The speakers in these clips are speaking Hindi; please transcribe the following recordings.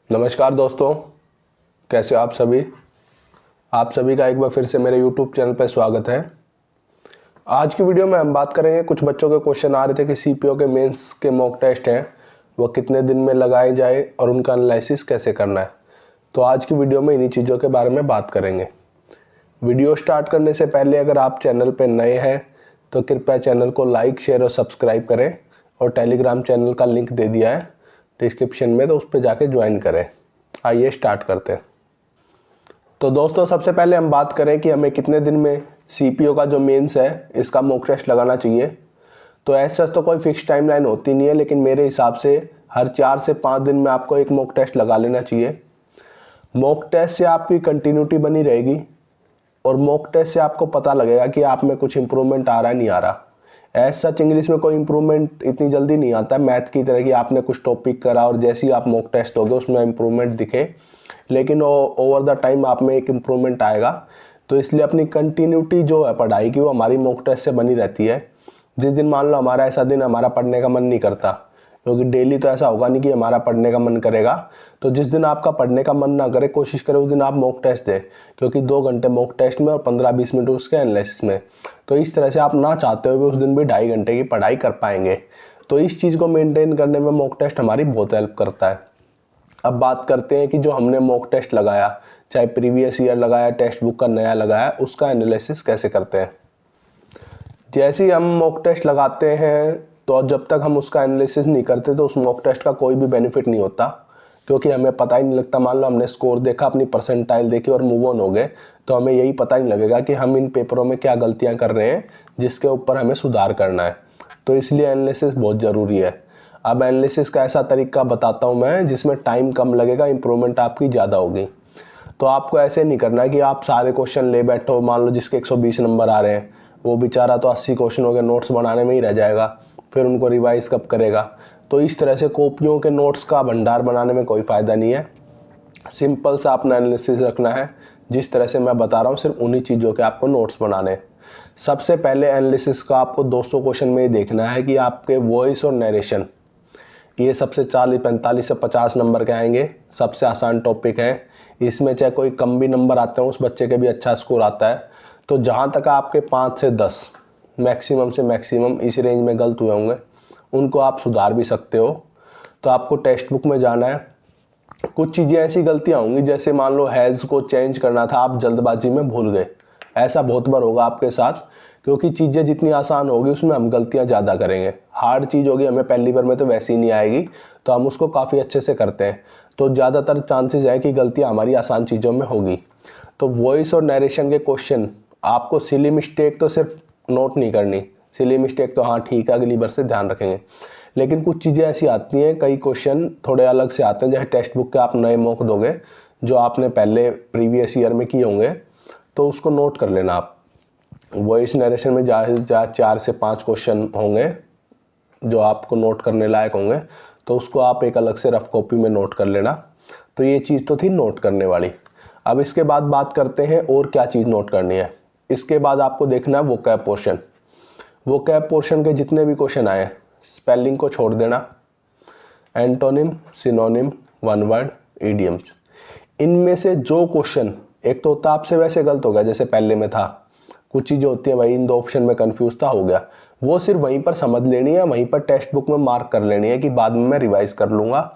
नमस्कार दोस्तों, कैसे हो आप सभी का एक बार फिर से मेरे YouTube चैनल पर स्वागत है। आज की वीडियो में हम बात करेंगे, कुछ बच्चों के क्वेश्चन आ रहे थे कि सीपीओ के मेंस के मॉक टेस्ट हैं वो कितने दिन में लगाए जाए और उनका एनालिसिस कैसे करना है। तो आज की वीडियो में इन्हीं चीज़ों के बारे में बात करेंगे। वीडियो स्टार्ट करने से पहले अगर आप चैनल पर नए हैं तो कृपया चैनल को लाइक, शेयर और सब्सक्राइब करें और टेलीग्राम चैनल का लिंक दे दिया है डिस्क्रिप्शन में, तो उस पर जाके ज्वाइन करें। आइए स्टार्ट करते हैं। तो दोस्तों, सबसे पहले हम बात करें कि हमें कितने दिन में सीपीओ का जो मेंस है इसका मॉक टेस्ट लगाना चाहिए। तो ऐसा तो कोई फिक्स टाइमलाइन होती नहीं है, लेकिन मेरे हिसाब से हर 4 से 5 दिन में आपको एक मॉक टेस्ट लगा लेना चाहिए। मॉक टेस्ट से आपकी कंटिन्यूटी बनी रहेगी और मॉक टेस्ट से आपको पता लगेगा कि आप में कुछ इंप्रूवमेंट आ रहा है नहीं आ रहा। ऐसा सच इंग्लिश में कोई इंप्रूवमेंट इतनी जल्दी नहीं आता है मैथ की तरह कि आपने कुछ टॉपिक करा और जैसे ही आप मॉक टेस्ट दोगे उसमें इंप्रूवमेंट दिखे, लेकिन ओवर द टाइम आप में एक इम्प्रूवमेंट आएगा। तो इसलिए अपनी कंटिन्यूटी जो है पढ़ाई की वो हमारी मॉक टेस्ट से बनी रहती है। जिस दिन मान लो हमारा ऐसा दिन हमारा पढ़ने का मन नहीं करता, क्योंकि डेली तो ऐसा होगा नहीं कि हमारा पढ़ने का मन करेगा, तो जिस दिन आपका पढ़ने का मन ना करे कोशिश करें उस दिन आप मॉक टेस्ट दें, क्योंकि 2 घंटे मॉक टेस्ट में और 15-20 मिनट उसके एनालिसिस में, तो इस तरह से आप ना चाहते हुए उस दिन भी 2.5 घंटे की पढ़ाई कर पाएंगे। तो इस चीज़ को मेंटेन करने में मॉक टेस्ट हमारी बहुत हेल्प करता है। अब बात करते हैं कि जो हमने मॉक टेस्ट लगाया, चाहे प्रीवियस ईयर लगाया, टेक्स्ट बुक का नया लगाया, उसका एनालिसिस कैसे करते हैं। जैसे ही हम मॉक टेस्ट लगाते हैं तो जब तक हम उसका एनालिसिस नहीं करते तो उस मॉक टेस्ट का कोई भी बेनिफिट नहीं होता, क्योंकि हमें पता ही नहीं लगता। मान लो हमने स्कोर देखा, अपनी परसेंटाइल देखी और मूव ऑन हो गए, तो हमें यही पता नहीं लगेगा कि हम इन पेपरों में क्या गलतियां कर रहे हैं जिसके ऊपर हमें सुधार करना है। तो इसलिए एनालिसिस बहुत ज़रूरी है। अब एनालिसिस का ऐसा तरीका बताता हूँ मैं जिसमें टाइम कम लगेगा, इंप्रूवमेंट आपकी ज़्यादा होगी। तो आपको ऐसे नहीं करना है कि आप सारे क्वेश्चन ले बैठो। मान लो जिसके 120 नंबर आ रहे हैं वो बेचारा तो 80 क्वेश्चनों के नोट्स बनाने में ही रह जाएगा, फिर उनको रिवाइज कब करेगा। तो इस तरह से कॉपियों के नोट्स का भंडार बनाने में कोई फ़ायदा नहीं है। सिंपल सा अपना एनालिसिस रखना है, जिस तरह से मैं बता रहा हूँ सिर्फ उन्हीं चीज़ों के आपको नोट्स बनाने हैं। सबसे पहले एनालिसिस का आपको 200 क्वेश्चन में ही देखना है कि आपके वॉइस और नरेशन ये सबसे 45 से 50 नंबर के आएंगे। सबसे आसान टॉपिक है, इसमें चाहे कोई कम भी नंबर आते हैं उस बच्चे के भी अच्छा स्कोर आता है। तो जहाँ तक आपके 5 से 10 मैक्सिमम से मैक्सिमम इस रेंज में गलत हुए होंगे उनको आप सुधार भी सकते हो। तो आपको टेक्स्ट बुक में जाना है। कुछ चीज़ें ऐसी गलतियाँ होंगी, जैसे मान लो हैज़ को चेंज करना था, आप जल्दबाजी में भूल गए। ऐसा बहुत बार होगा आपके साथ, क्योंकि चीज़ें जितनी आसान होगी उसमें हम गलतियाँ ज़्यादा करेंगे। हार्ड चीज़ होगी हमें पहली बार में तो वैसे ही नहीं आएगी, तो हम उसको काफ़ी अच्छे से करते हैं, तो ज़्यादातर चांसेस है कि गलतियाँ हमारी आसान चीज़ों में होगी। तो वॉइस और नरेशन के क्वेश्चन आपको सिली मिस्टेक तो सिर्फ नोट नहीं करनी, सिली मिस्टेक तो हाँ ठीक है अगली बार से ध्यान रखेंगे, लेकिन कुछ चीज़ें ऐसी आती हैं, कई क्वेश्चन थोड़े अलग से आते हैं। जैसे टेक्स्ट बुक के आप नए मॉक दोगे जो आपने पहले प्रीवियस ईयर में किए होंगे, तो उसको नोट कर लेना आप। वॉइस नरेशन में 4 से 5 क्वेश्चन होंगे जो आपको नोट करने लायक होंगे, तो उसको आप एक अलग से रफ कॉपी में नोट कर लेना। तो ये चीज़ तो थी नोट करने वाली। अब इसके बाद बात करते हैं और क्या चीज़ नोट करनी है। इसके बाद आपको देखना है वोकैब पोर्शन। वोकैब पोर्शन के जितने भी क्वेश्चन आए, स्पेलिंग को छोड़ देना, antonym, synonym, one word, idioms, इनमें से जो क्वेश्चन एक तो होता आपसे वैसे गलत हो गया, जैसे पहले में था, कुछ चीज़ें होती है भाई इन 2 ऑप्शन में कंफ्यूज था, हो गया, वो सिर्फ वहीं पर समझ लेनी है, वहीं पर टेक्स्ट बुक में मार्क कर लेनी है कि बाद में मैं रिवाइज कर लूँगा।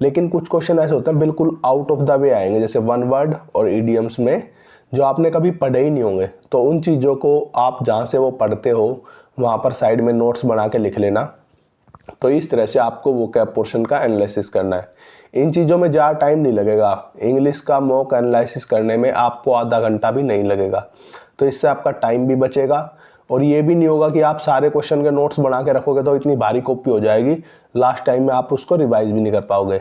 लेकिन कुछ क्वेश्चन ऐसे होते हैं बिल्कुल आउट ऑफ द वे आएंगे, जैसे वन वर्ड और इडियम्स में जो आपने कभी पढ़े ही नहीं होंगे, तो उन चीज़ों को आप जहाँ से वो पढ़ते हो वहाँ पर साइड में नोट्स बना के लिख लेना। तो इस तरह से आपको वोकैब पोर्शन का एनालिसिस करना है। इन चीज़ों में ज़्यादा टाइम नहीं लगेगा। इंग्लिश का मॉक एनालिसिस करने में आपको आधा घंटा भी नहीं लगेगा, तो इससे आपका टाइम भी बचेगा और ये भी नहीं होगा कि आप सारे क्वेश्चन के नोट्स बना के रखोगे तो इतनी भारी कॉपी हो जाएगी, लास्ट टाइम में आप उसको रिवाइज भी नहीं कर पाओगे।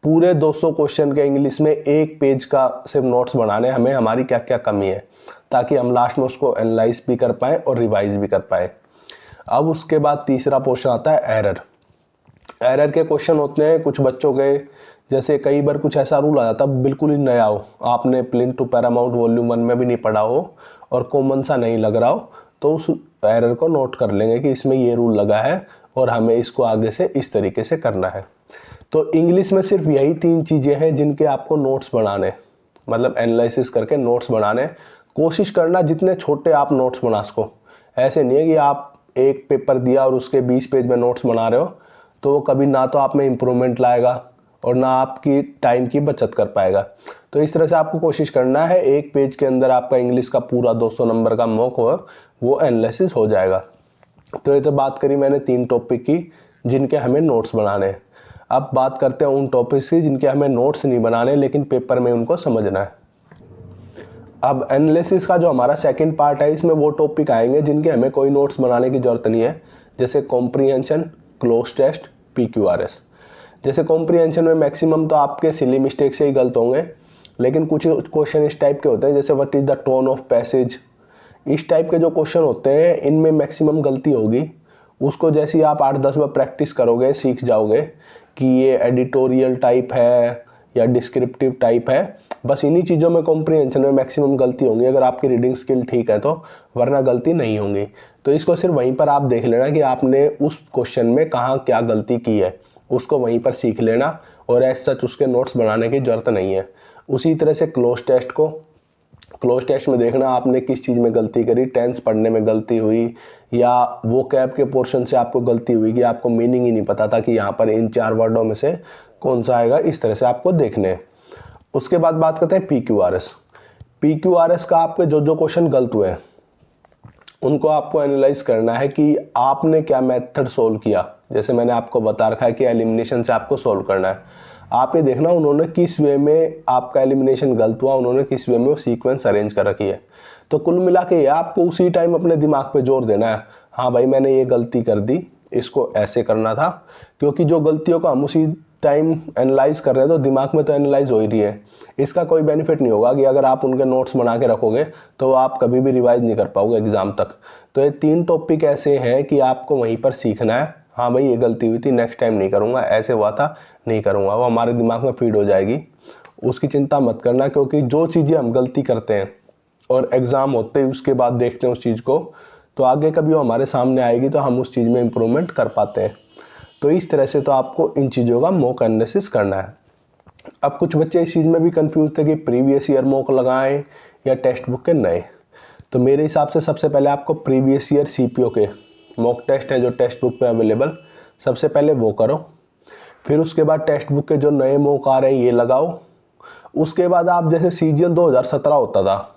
पूरे 200 क्वेश्चन के इंग्लिश में 1 पेज का सिर्फ नोट्स बनाने हमें, हमारी क्या क्या कमी है, ताकि हम लास्ट में उसको एनालाइज भी कर पाएँ और रिवाइज भी कर पाएँ। अब उसके बाद तीसरा पोर्शन आता है एरर। एरर के क्वेश्चन होते हैं कुछ बच्चों के, जैसे कई बार कुछ ऐसा रूल आ जाता है बिल्कुल ही नया हो, आपने प्लिंथ टू पैरामाउंट वॉल्यूम 1 में भी नहीं पढ़ा हो और कॉमन सा नहीं लग रहा हो, तो उस एरर को नोट कर लेंगे कि इसमें ये रूल लगा है और हमें इसको आगे से इस तरीके से करना है। तो इंग्लिश में सिर्फ यही 3 चीज़ें हैं जिनके आपको नोट्स बनाने, मतलब एनालिसिस करके नोट्स बनाने। कोशिश करना जितने छोटे आप नोट्स बना सको। ऐसे नहीं है कि आप एक पेपर दिया और उसके 20 पेज में नोट्स बना रहे हो, तो वो कभी ना तो आप में इम्प्रूवमेंट लाएगा और ना आपकी टाइम की बचत कर पाएगा। तो इस तरह से आपको कोशिश करना है एक पेज के अंदर आपका इंग्लिश का पूरा 200 नंबर का मॉक हो, वो एनालिसिस हो जाएगा। तो ये तो बात करी मैंने 3 टॉपिक की जिनके हमें नोट्स बनाने हैं। अब बात करते हैं उन टॉपिक्स की जिनके हमें नोट्स नहीं बनाने लेकिन पेपर में उनको समझना है। अब एनालिसिस का जो हमारा सेकंड पार्ट है, इसमें वो टॉपिक आएंगे जिनके हमें कोई नोट्स बनाने की ज़रूरत नहीं है, जैसे कॉम्प्रीहेंशन, क्लोज टेस्ट, PQRS। जैसे कॉम्प्रीहेंशन में मैक्सिमम तो आपके सिली मिस्टेक से ही गलत होंगे, लेकिन कुछ क्वेश्चन इस टाइप के होते हैं जैसे what is the tone of passage. इस टाइप के जो क्वेश्चन होते हैं इनमें मैक्सिमम गलती होगी। उसको जैसे ही आप 8-10 बार प्रैक्टिस करोगे सीख जाओगे कि ये एडिटोरियल टाइप है या डिस्क्रिप्टिव टाइप है। बस इन्हीं चीज़ों में कॉम्प्रीहेंशन में मैक्सिमम गलती होंगी अगर आपकी रीडिंग स्किल ठीक है तो, वरना गलती नहीं होंगी। तो इसको सिर्फ वहीं पर आप देख लेना कि आपने उस क्वेश्चन में कहाँ क्या गलती की है, उसको वहीं पर सीख लेना और एज सच उसके नोट्स बनाने की ज़रूरत नहीं है। उसी तरह से क्लोज टेस्ट में देखना आपने किस चीज़ में गलती करी, टेंस पढ़ने में गलती हुई या वो कैब के पोर्शन से आपको गलती हुई कि आपको मीनिंग ही नहीं पता था कि यहाँ पर इन 4 वर्डों में से कौन सा आएगा। इस तरह से आपको देखने हैं। उसके बाद बात करते हैं PQRS का आपके जो क्वेश्चन गलत हुए हैं उनको आपको एनालाइज करना है कि आपने क्या मेथड सोल्व किया। जैसे मैंने आपको बता रखा है कि एलिमिनेशन से आपको सोल्व करना है। आप ये देखना उन्होंने किस वे में आपका एलिमिनेशन गलत हुआ, उन्होंने किस वे में वो सीक्वेंस अरेंज कर रखी है। तो कुल मिला के आपको उसी टाइम अपने दिमाग पे जोर देना है, हाँ भाई मैंने ये गलती कर दी, इसको ऐसे करना था। क्योंकि जो गलतियों को हम उसी टाइम एनालाइज कर रहे हैं तो दिमाग में तो एनालाइज हो ही रही है। इसका कोई बेनिफिट नहीं होगा कि अगर आप उनके नोट्स बना के रखोगे तो आप कभी भी रिवाइज नहीं कर पाओगे एग्जाम तक। तो ये 3 टॉपिक ऐसे हैं कि आपको वहीं पर सीखना है, हाँ भाई ये गलती हुई थी, नेक्स्ट टाइम नहीं करूँगा, ऐसे हुआ था नहीं करूँगा, वो हमारे दिमाग में फीड हो जाएगी। उसकी चिंता मत करना, क्योंकि जो चीज़ें हम गलती करते हैं और एग्ज़ाम होते ही उसके बाद देखते हैं उस चीज़ को, तो आगे कभी वो हमारे सामने आएगी तो हम उस चीज़ में इम्प्रूवमेंट कर पाते हैं। तो इस तरह से तो आपको इन चीज़ों का मॉक एनालिसिस करना है। अब कुछ बच्चे इस चीज़ में भी कंफ्यूज थे कि प्रीवियस ईयर मॉक लगाएं या टेक्स्ट बुक के नए। तो मेरे हिसाब से सबसे पहले आपको प्रीवियस ईयर CPO के मॉक टेस्ट हैं जो टेक्स्ट बुक पे अवेलेबल, सबसे पहले वो करो। फिर उसके बाद टेक्स्ट बुक के जो नए मॉक आ रहे हैं ये लगाओ। उसके बाद आप जैसे CGL 2017 होता था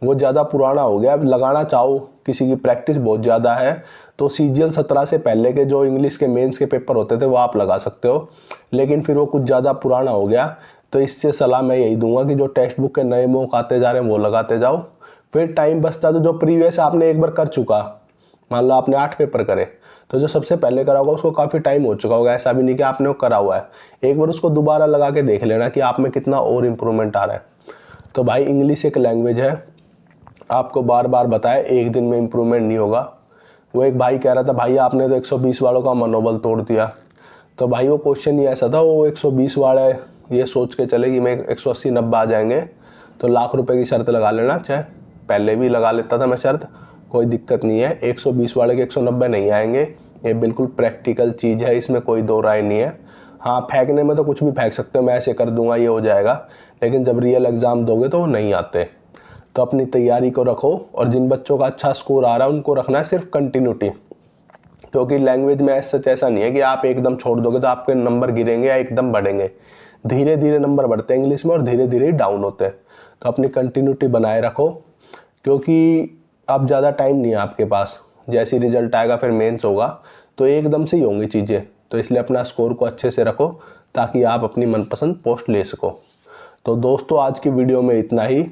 वो ज़्यादा पुराना हो गया, अब लगाना चाहो किसी की प्रैक्टिस बहुत ज़्यादा है तो CGL 17 से पहले के जो इंग्लिश के मेंस के पेपर होते थे वो आप लगा सकते हो, लेकिन फिर वो कुछ ज़्यादा पुराना हो गया। तो इससे सलाह मैं यही दूंगा कि जो टेक्स्ट बुक के नए मॉक आते जा रहे हैं वो लगाते जाओ। फिर टाइम बचता तो जो प्रीवियस आपने एक बार कर चुका, मान लो आपने 8 पेपर करे, तो जो सबसे पहले करा होगा उसको काफ़ी टाइम हो चुका होगा, ऐसा भी नहीं कि आपने वो करा हुआ है। एक बार उसको दोबारा लगा के देख लेना कि आप में कितना और इम्प्रूवमेंट आ रहा है। तो भाई इंग्लिश एक लैंग्वेज है, आपको बार बार बताया एक दिन में इम्प्रूवमेंट नहीं होगा। वो एक भाई कह रहा था भाई आपने तो 120 वालों का मनोबल तोड़ दिया। तो भाई वो क्वेश्चन ही ऐसा था, वो 120 वाले ये सोच के चले कि मैं 180-90 आ जाएंगे तो लाख रुपए की शर्त लगा लेना, चाहे पहले भी लगा लेता था मैं शर्त, कोई दिक्कत नहीं है। 120 वाले के 190 नहीं आएंगे, ये बिल्कुल प्रैक्टिकल चीज़ है, इसमें कोई दो राय नहीं है। हाँ फेंकने में तो कुछ भी फेंक सकते हो, मैं ऐसे कर दूंगा ये हो जाएगा, लेकिन जब रियल एग्ज़ाम दोगे तो वो नहीं आते। तो अपनी तैयारी को रखो, और जिन बच्चों का अच्छा स्कोर आ रहा है उनको रखना है सिर्फ कंटिन्यूटी, क्योंकि लैंग्वेज में सच ऐसा नहीं है कि आप एकदम छोड़ दोगे तो आपके नंबर गिरेंगे या एकदम बढ़ेंगे। धीरे धीरे नंबर बढ़ते हैं इंग्लिश में और धीरे धीरे डाउन होते हैं। तो अपनी कंटिन्यूटी बनाए रखो, क्योंकि अब ज़्यादा टाइम नहीं है आपके पास। जैसे रिजल्ट आएगा फिर मेंस होगा तो एकदम से ही होंगी चीज़ें। तो इसलिए अपना स्कोर को अच्छे से रखो ताकि आप अपनी मनपसंद पोस्ट ले सको। तो दोस्तों आज की वीडियो में इतना ही।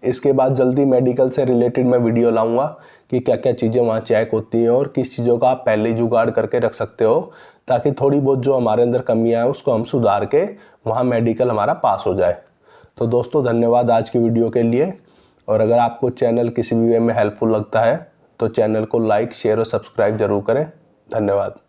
इसके बाद जल्दी मेडिकल से रिलेटेड मैं वीडियो लाऊंगा कि क्या क्या चीज़ें वहाँ चेक होती हैं और किस चीज़ों का आप पहले जुगाड़ करके रख सकते हो, ताकि थोड़ी बहुत जो हमारे अंदर कमियाँ हैं उसको हम सुधार के वहाँ मेडिकल हमारा पास हो जाए। तो दोस्तों धन्यवाद आज की वीडियो के लिए, और अगर आपको चैनल किसी भी वे में हेल्पफुल लगता है तो चैनल को लाइक, शेयर और सब्सक्राइब जरूर करें। धन्यवाद।